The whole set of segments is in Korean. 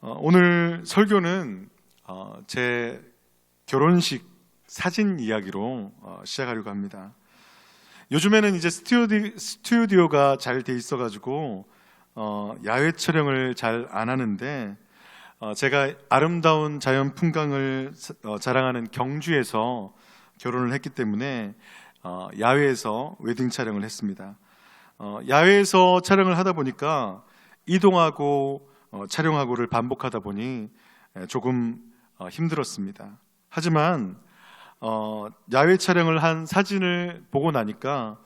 오늘 설교는 제 결혼식 사진 이야기로 시작하려고 합니다. 요즘에는 이제 스튜디오가 잘 돼 있어가지고 야외 촬영을 잘 안 하는데 제가 아름다운 자연 풍광을 자랑하는 경주에서 결혼을 했기 때문에 야외에서 웨딩 촬영을 했습니다. 야외에서 촬영을 하다 보니까 이동하고 촬영하고를 반복하다 보니 조금 힘들었습니다. 하지만 야외 촬영을 한 사진을 보고 나니까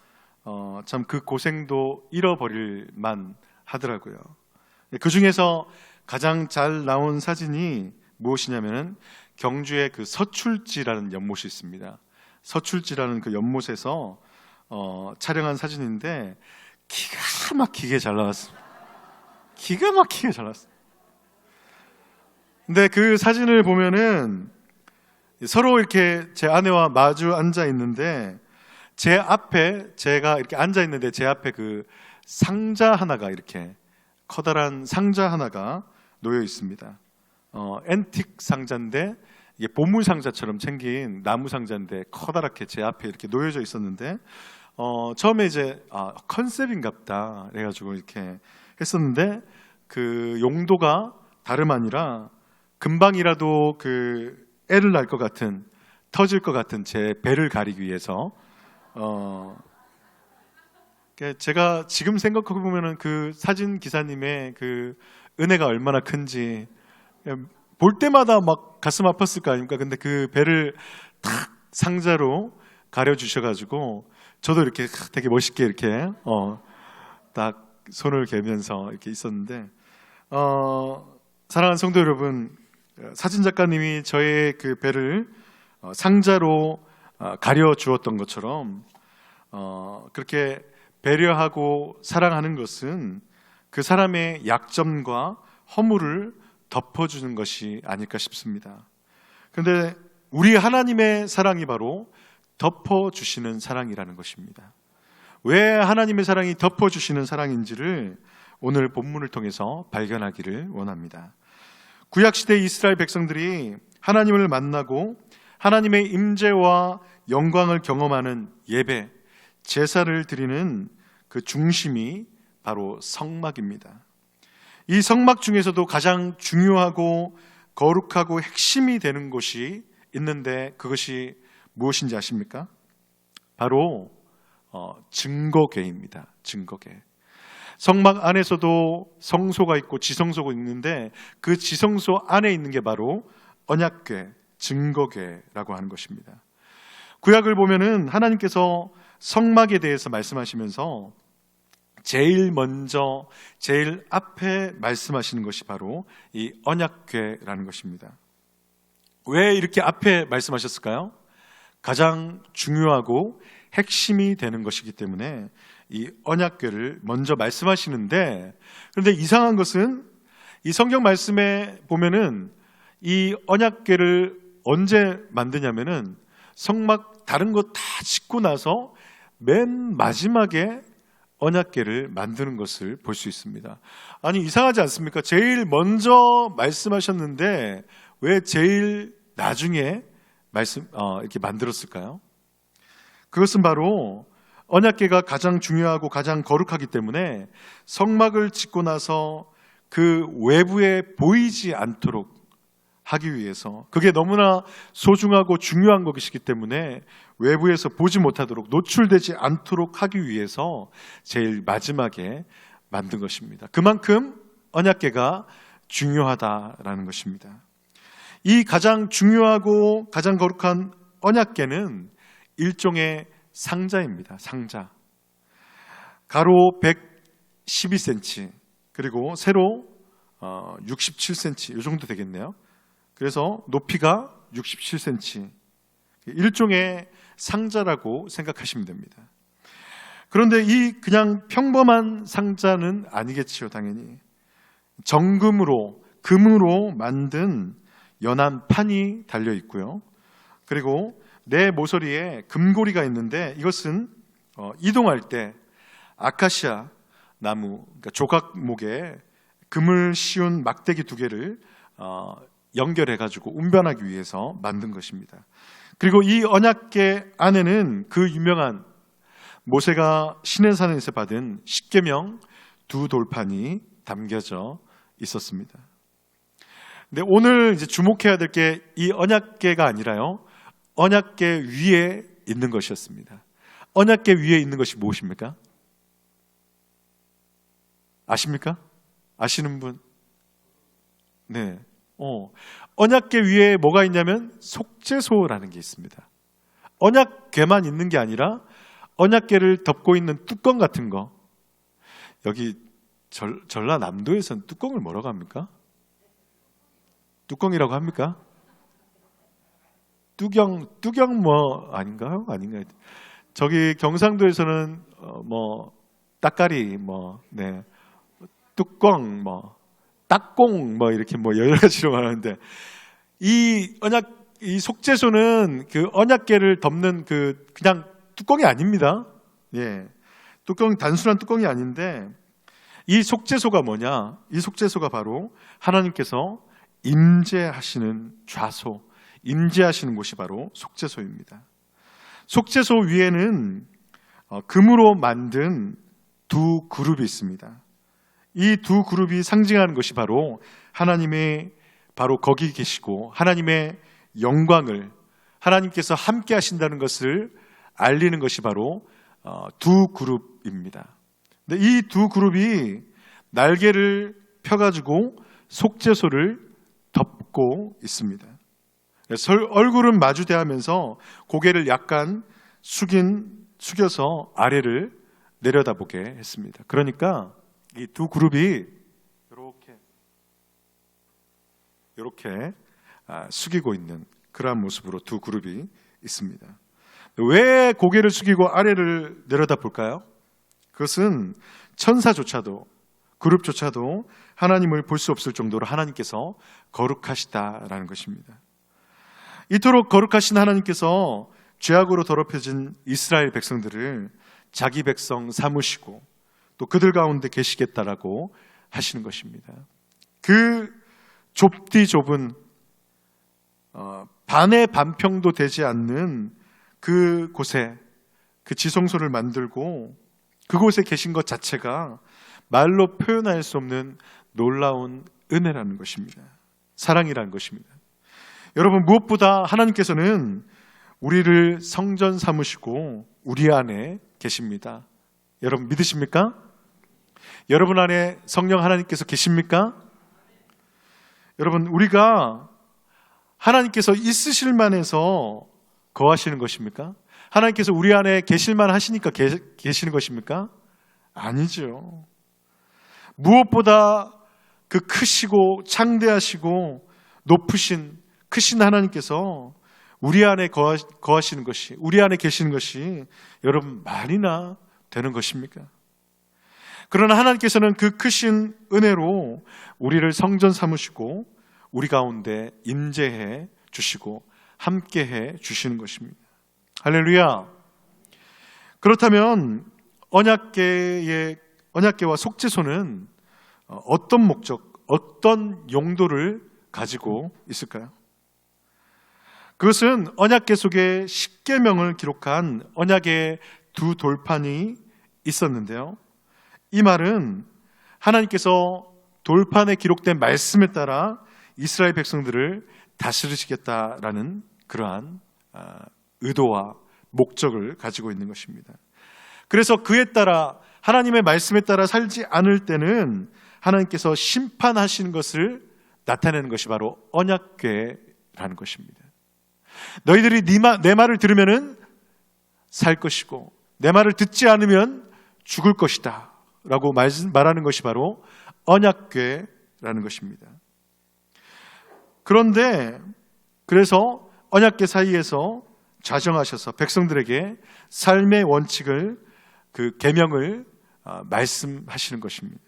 참 그 고생도 잃어버릴 만 하더라고요. 그 중에서 가장 잘 나온 사진이 무엇이냐면은 경주의 그 서출지라는 연못이 있습니다. 서출지라는 그 연못에서 촬영한 사진인데 기가 막히게 잘 나왔습니다. 기가 막히게 잘 나왔어요. 근데 그 사진을 보면은 서로 이렇게 제 아내와 마주 앉아 있는데 제 앞에 제가 이렇게 앉아 있는데 제 앞에 그 상자 하나가 이렇게 커다란 상자 하나가 놓여 있습니다. 앤틱 상자인데 이게 보물 상자처럼 생긴 나무 상자인데 커다랗게 제 앞에 이렇게 놓여져 있었는데 처음에 이제 컨셉인갑다 그래가지고 이렇게 했었는데 그 용도가 다름 아니라 금방이라도 그 애를 낳을 것 같은 터질 것 같은 제 배를 가리기 위해서 제가 지금 생각해 보면은 그 사진 기사님의 그 은혜가 얼마나 큰지 볼 때마다 막 가슴 아팠을 거 아닙니까? 근데 그 배를 탁 상자로 가려 주셔가지고 저도 이렇게 되게 멋있게 이렇게 딱 손을 개면서 이렇게 있었는데 사랑하는 성도 여러분, 사진 작가님이 저의 그 배를 상자로 가려 주었던 것처럼 그렇게 배려하고 사랑하는 것은 그 사람의 약점과 허물을 덮어주는 것이 아닐까 싶습니다. 그런데 우리 하나님의 사랑이 바로 덮어주시는 사랑이라는 것입니다. 왜 하나님의 사랑이 덮어주시는 사랑인지를 오늘 본문을 통해서 발견하기를 원합니다. 구약시대 이스라엘 백성들이 하나님을 만나고 하나님의 임재와 영광을 경험하는 예배, 제사를 드리는 그 중심이 바로 성막입니다. 이 성막 중에서도 가장 중요하고 거룩하고 핵심이 되는 곳이 있는데 그것이 무엇인지 아십니까? 바로 증거궤입니다. 증거궤. 성막 안에서도 성소가 있고 지성소가 있는데 그 지성소 안에 있는 게 바로 언약궤, 증거궤라고 하는 것입니다. 구약을 보면은 하나님께서 성막에 대해서 말씀하시면서 제일 먼저 제일 앞에 말씀하시는 것이 바로 이 언약궤라는 것입니다. 왜 이렇게 앞에 말씀하셨을까요? 가장 중요하고 핵심이 되는 것이기 때문에 이 언약궤를 먼저 말씀하시는데, 그런데 이상한 것은 이 성경 말씀에 보면은 이 언약궤를 언제 만드냐면은 성막 다른 거 다 짓고 나서 맨 마지막에 언약궤를 만드는 것을 볼 수 있습니다. 아니 이상하지 않습니까? 제일 먼저 말씀하셨는데 왜 제일 나중에 이렇게 만들었을까요? 그것은 바로 언약궤가 가장 중요하고 가장 거룩하기 때문에 성막을 짓고 나서 그 외부에 보이지 않도록 하기 위해서, 그게 너무나 소중하고 중요한 것이기 때문에 외부에서 보지 못하도록 노출되지 않도록 하기 위해서 제일 마지막에 만든 것입니다. 그만큼 언약궤가 중요하다라는 것입니다. 이 가장 중요하고 가장 거룩한 언약궤는 일종의 상자입니다. 상자. 가로 112cm 그리고 세로 67cm 이 정도 되겠네요. 그래서 높이가 67cm, 일종의 상자라고 생각하시면 됩니다. 그런데 이 그냥 평범한 상자는 아니겠지요. 당연히 정금으로, 금으로 만든 연한 판이 달려 있고요. 그리고 내 모서리에 금고리가 있는데 이것은 이동할 때 아카시아 나무, 그러니까 조각목에 금을 씌운 막대기 2개를 연결해가지고 운반하기 위해서 만든 것입니다. 그리고 이 언약궤 안에는 그 유명한 모세가 시내산에서 받은 십계명 2돌판이 담겨져 있었습니다. 근데 오늘 이제 주목해야 될 게 이 언약궤가 아니라요, 언약궤 위에 있는 것이었습니다. 언약궤 위에 있는 것이 무엇입니까? 아십니까? 아시는 분? 네. 언약궤 위에 뭐가 있냐면 속죄소라는 게 있습니다. 언약궤만 있는 게 아니라 언약궤를 덮고 있는 뚜껑 같은 거. 여기 전라남도에서는 뚜껑을 뭐라고 합니까? 뚜껑이라고 합니까? 뚜경 뭐 아닌가요? 아닌가요? 저기 경상도에서는 뭐 따까리 뭐 네. 뚜껑 뭐 딱공 뭐 이렇게 뭐 여러 가지로 말하는데, 이 속죄소는 그 언약궤를 덮는 그냥 뚜껑이 아닙니다. 예. 단순한 뚜껑이 아닌데, 이 속죄소가 뭐냐? 이 속죄소가 바로 하나님께서 임재하시는 좌소, 임재하시는 곳이 바로 속죄소입니다. 속죄소 위에는 금으로 만든 2그룹이 있습니다. 이 2그룹이 상징하는 것이 바로 하나님의 바로 거기 계시고 하나님의 영광을, 하나님께서 함께 하신다는 것을 알리는 것이 바로 2그룹입니다. 근데 이 2그룹이 날개를 펴가지고 속죄소를 덮고 있습니다. 그래서 얼굴은 마주대하면서 고개를 약간 숙여서 아래를 내려다보게 했습니다. 그러니까 이 2그룹이 이렇게 숙이고 있는 그러한 모습으로 2그룹이 있습니다. 왜 고개를 숙이고 아래를 내려다볼까요? 그것은 천사조차도, 그룹조차도 하나님을 볼 수 없을 정도로 하나님께서 거룩하시다라는 것입니다. 이토록 거룩하신 하나님께서 죄악으로 더럽혀진 이스라엘 백성들을 자기 백성 삼으시고 또 그들 가운데 계시겠다라고 하시는 것입니다. 그 좁디 좁은 반의 반평도 되지 않는 그 곳에 그 지성소를 만들고 그곳에 계신 것 자체가 말로 표현할 수 없는 놀라운 은혜라는 것입니다. 사랑이라는 것입니다. 여러분, 무엇보다 하나님께서는 우리를 성전 삼으시고 우리 안에 계십니다. 여러분 믿으십니까? 여러분 안에 성령 하나님께서 계십니까? 여러분, 우리가 하나님께서 있으실 만해서 거하시는 것입니까? 하나님께서 우리 안에 계실 만 하시니까 계시는 것입니까? 아니죠. 무엇보다 그 크시고 창대하시고 높으신 크신 하나님께서 우리 안에 거하시는 것이, 우리 안에 계시는 것이 여러분 말이나 되는 것입니까? 그러나 하나님께서는 그 크신 은혜로 우리를 성전 삼으시고 우리 가운데 임재해 주시고 함께해 주시는 것입니다. 할렐루야. 그렇다면 언약궤와 속죄소는 어떤 목적, 어떤 용도를 가지고 있을까요? 그것은 언약궤 속에 십계명을 기록한 언약의 2돌판이 있었는데요. 이 말은 하나님께서 돌판에 기록된 말씀에 따라 이스라엘 백성들을 다스리시겠다라는 그러한 의도와 목적을 가지고 있는 것입니다. 그래서 그에 따라, 하나님의 말씀에 따라 살지 않을 때는 하나님께서 심판하시는 것을 나타내는 것이 바로 언약궤라는 것입니다. 너희들이 내 말을 들으면 살 것이고 내 말을 듣지 않으면 죽을 것이다 라고 말하는 것이 바로 언약궤라는 것입니다. 그런데 그래서 언약궤 사이에서 좌정하셔서 백성들에게 삶의 원칙을, 그 계명을 말씀하시는 것입니다.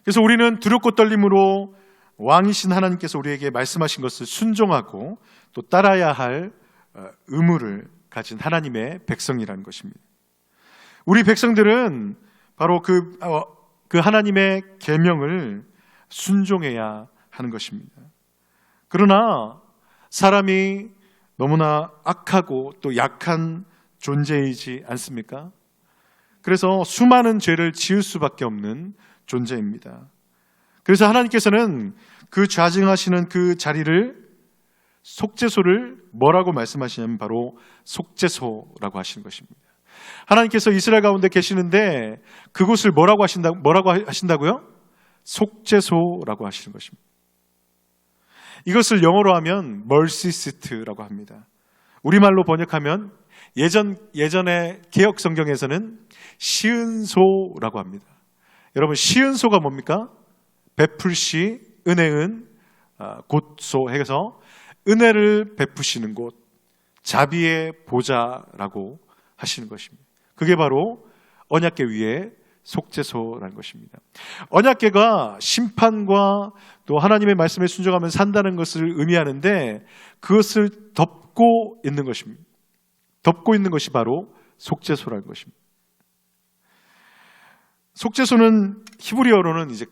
그래서 우리는 두렵고 떨림으로 왕이신 하나님께서 우리에게 말씀하신 것을 순종하고 또 따라야 할 의무를 가진 하나님의 백성이라는 것입니다. 우리 백성들은 바로 그 그 하나님의 계명을 순종해야 하는 것입니다. 그러나 사람이 너무나 악하고 또 약한 존재이지 않습니까? 그래서 수많은 죄를 지을 수밖에 없는 존재입니다. 그래서 하나님께서는 그 좌증하시는 그 자리를, 속죄소를 뭐라고 말씀하시냐면 바로 속죄소라고 하시는 것입니다. 하나님께서 이스라엘 가운데 계시는데 그곳을 뭐라고 하신다고요? 속죄소라고 하시는 것입니다. 이것을 영어로 하면 mercy seat라고 합니다. 우리말로 번역하면 예전에 개역 성경에서는 시은소라고 합니다. 여러분, 시은소가 뭡니까? 베풀시, 은혜은, 곧소 해서 은혜를 베푸시는 곳, 자비의 보좌라고 하시는 것입니다. 그게 바로 언약궤 위에 속죄소라는 것입니다. 언약궤가 심판과 또 하나님의 말씀에 순종하면 산다는 것을 의미하는데 그것을 덮고 있는 것입니다. 덮고 있는 것이 바로 속죄소라는 것입니다. 속죄소는 히브리어로는 이제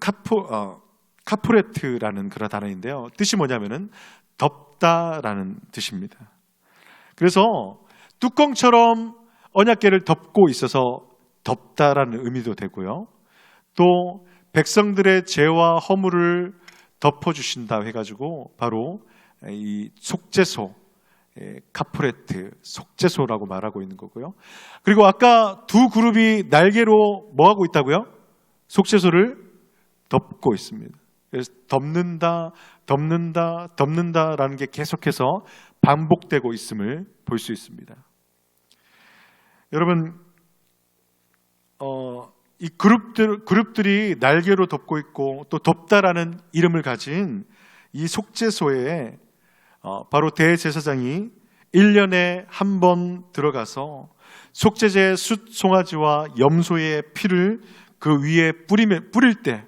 카프레트라는 그런 단어인데요. 뜻이 뭐냐면은 덮다라는 뜻입니다. 그래서 뚜껑처럼 언약궤를 덮고 있어서 덮다라는 의미도 되고요. 또 백성들의 죄와 허물을 덮어주신다 해가지고 바로 이 속죄소, 카프레트, 속죄소라고 말하고 있는 거고요. 그리고 아까 두 그룹이 날개로 뭐 하고 있다고요? 속죄소를 덮고 있습니다. 그래서 덮는다라는 게 계속해서 반복되고 있음을 볼 수 있습니다. 여러분, 이 그룹들이 날개로 덮고 있고 또 덮다라는 이름을 가진 이 속죄소에 바로 대제사장이 1년에 한 번 들어가서 속죄제 숫 송아지와 염소의 피를 그 위에 뿌릴 때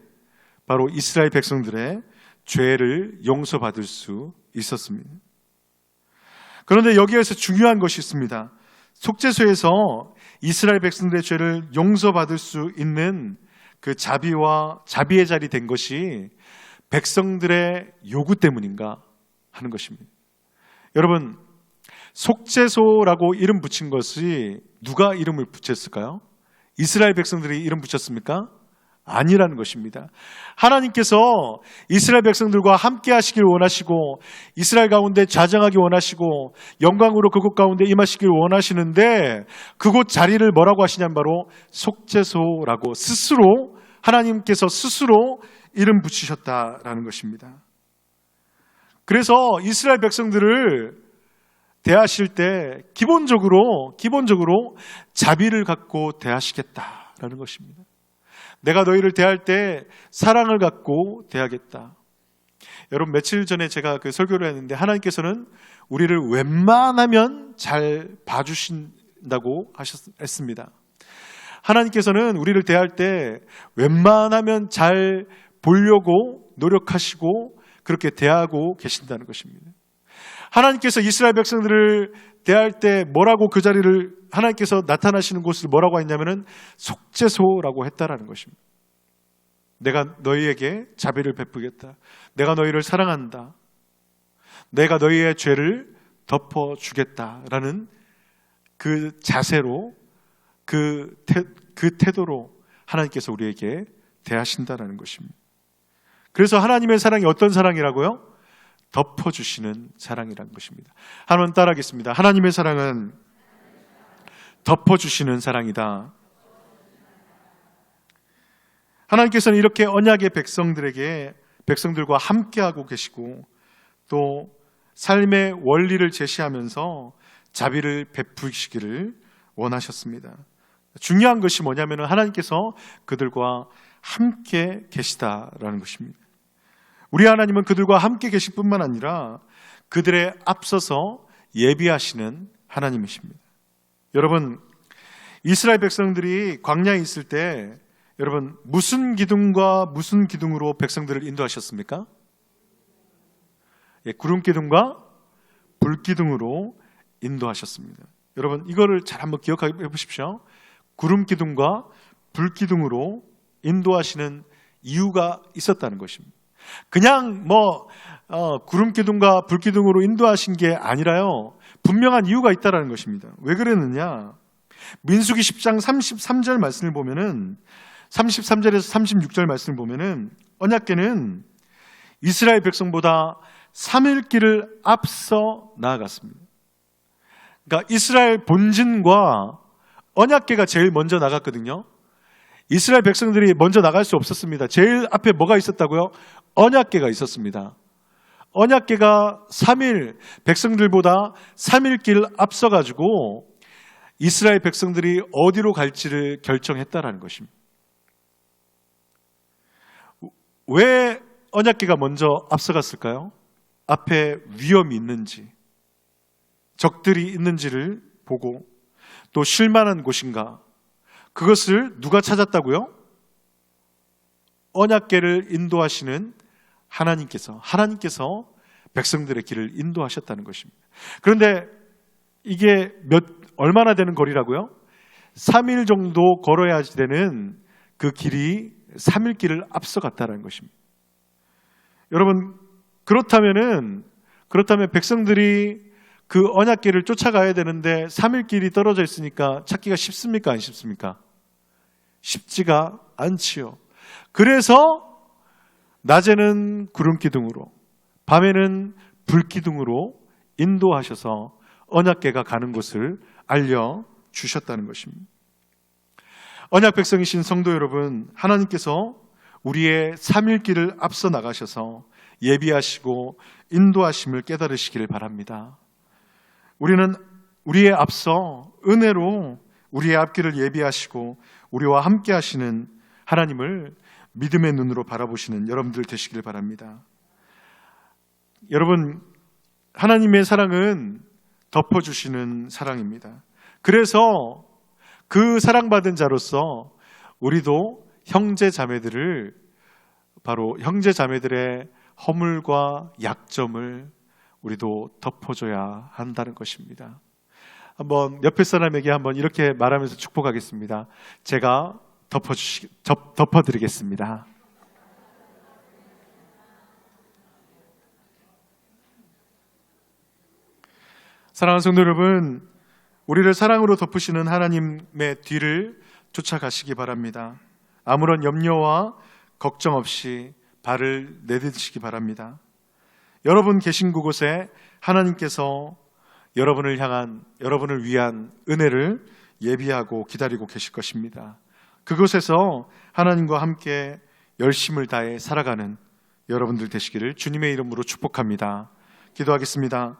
바로 이스라엘 백성들의 죄를 용서받을 수 있었습니다. 그런데 여기에서 중요한 것이 있습니다. 속죄소에서 이스라엘 백성들의 죄를 용서받을 수 있는 그 자비의 자리 된 것이 백성들의 요구 때문인가 하는 것입니다. 여러분, 속죄소라고 이름 붙인 것이 누가 이름을 붙였을까요? 이스라엘 백성들이 이름 붙였습니까? 아니라는 것입니다. 하나님께서 이스라엘 백성들과 함께 하시길 원하시고 이스라엘 가운데 좌정하기 원하시고 영광으로 그곳 가운데 임하시길 원하시는데 그곳 자리를 뭐라고 하시냐면 바로 속죄소라고 하나님께서 스스로 이름 붙이셨다라는 것입니다. 그래서 이스라엘 백성들을 대하실 때 기본적으로 자비를 갖고 대하시겠다라는 것입니다. 내가 너희를 대할 때 사랑을 갖고 대하겠다. 여러분, 며칠 전에 제가 그 설교를 했는데 하나님께서는 우리를 웬만하면 잘 봐주신다고 했습니다. 하나님께서는 우리를 대할 때 웬만하면 잘 보려고 노력하시고 그렇게 대하고 계신다는 것입니다. 하나님께서 이스라엘 백성들을 대할 때 뭐라고 그 자리를 하나님께서 나타나시는 곳을 뭐라고 했냐면은 속죄소라고 했다라는 것입니다. 내가 너희에게 자비를 베푸겠다. 내가 너희를 사랑한다. 내가 너희의 죄를 덮어주겠다라는 그 자세로 그 태도로 하나님께서 우리에게 대하신다라는 것입니다. 그래서 하나님의 사랑이 어떤 사랑이라고요? 덮어주시는 사랑이라는 것입니다. 한번 따라하겠습니다. 하나님의 사랑은 덮어주시는 사랑이다. 하나님께서는 이렇게 언약의 백성들과 함께하고 계시고 또 삶의 원리를 제시하면서 자비를 베푸시기를 원하셨습니다. 중요한 것이 뭐냐면 하나님께서 그들과 함께 계시다라는 것입니다. 우리 하나님은 그들과 함께 계실 뿐만 아니라 그들의 앞서서 예비하시는 하나님이십니다. 여러분, 이스라엘 백성들이 광야에 있을 때 여러분 무슨 기둥과 무슨 기둥으로 백성들을 인도하셨습니까? 구름 기둥과 불 기둥으로 인도하셨습니다. 여러분, 이거를 잘 한번 기억해 보십시오. 구름 기둥과 불 기둥으로 인도하시는 이유가 있었다는 것입니다. 그냥 구름 기둥과 불 기둥으로 인도하신 게 아니라요, 분명한 이유가 있다는 것입니다. 왜 그랬느냐? 민수기 10장 33절 말씀을 보면은, 33절에서 36절 말씀을 보면은, 언약궤는 이스라엘 백성보다 3일 길을 앞서 나아갔습니다. 그러니까 이스라엘 본진과 언약궤가 제일 먼저 나갔거든요. 이스라엘 백성들이 먼저 나갈 수 없었습니다. 제일 앞에 뭐가 있었다고요? 언약궤가 있었습니다. 언약궤가 3일, 백성들보다 3일 길 앞서가지고 이스라엘 백성들이 어디로 갈지를 결정했다라는 것입니다. 왜 언약궤가 먼저 앞서갔을까요? 앞에 위험이 있는지, 적들이 있는지를 보고, 또 쉴만한 곳인가, 그것을 누가 찾았다고요? 언약궤를 인도하시는 하나님께서 백성들의 길을 인도하셨다는 것입니다. 그런데 이게 얼마나 되는 거리라고요? 3일 정도 걸어야 되는 그 길이 3일 길을 앞서갔다는 것입니다. 여러분, 그렇다면 백성들이 그 언약궤를 쫓아가야 되는데 3일 길이 떨어져 있으니까 찾기가 쉽습니까? 안 쉽습니까? 쉽지가 않지요. 그래서 낮에는 구름 기둥으로, 밤에는 불 기둥으로 인도하셔서 언약궤가 가는 곳을 알려주셨다는 것입니다. 언약 백성이신 성도 여러분, 하나님께서 우리의 3일 길을 앞서 나가셔서 예비하시고 인도하심을 깨달으시기를 바랍니다. 우리는 우리의 앞서 은혜로 우리의 앞길을 예비하시고 우리와 함께 하시는 하나님을 믿음의 눈으로 바라보시는 여러분들 되시길 바랍니다. 여러분, 하나님의 사랑은 덮어주시는 사랑입니다. 그래서 그 사랑받은 자로서 우리도 형제자매들의 허물과 약점을 우리도 덮어줘야 한다는 것입니다. 한번 옆에 사람에게 한번 이렇게 말하면서 축복하겠습니다. 제가 덮어드리겠습니다. 사랑하는 성도 여러분, 우리를 사랑으로 덮으시는 하나님의 뒤를 쫓아가시기 바랍니다. 아무런 염려와 걱정 없이 발을 내딛으시기 바랍니다. 여러분 계신 그곳에 하나님께서 여러분을 위한 은혜를 예비하고 기다리고 계실 것입니다. 그곳에서 하나님과 함께 열심을 다해 살아가는 여러분들 되시기를 주님의 이름으로 축복합니다. 기도하겠습니다.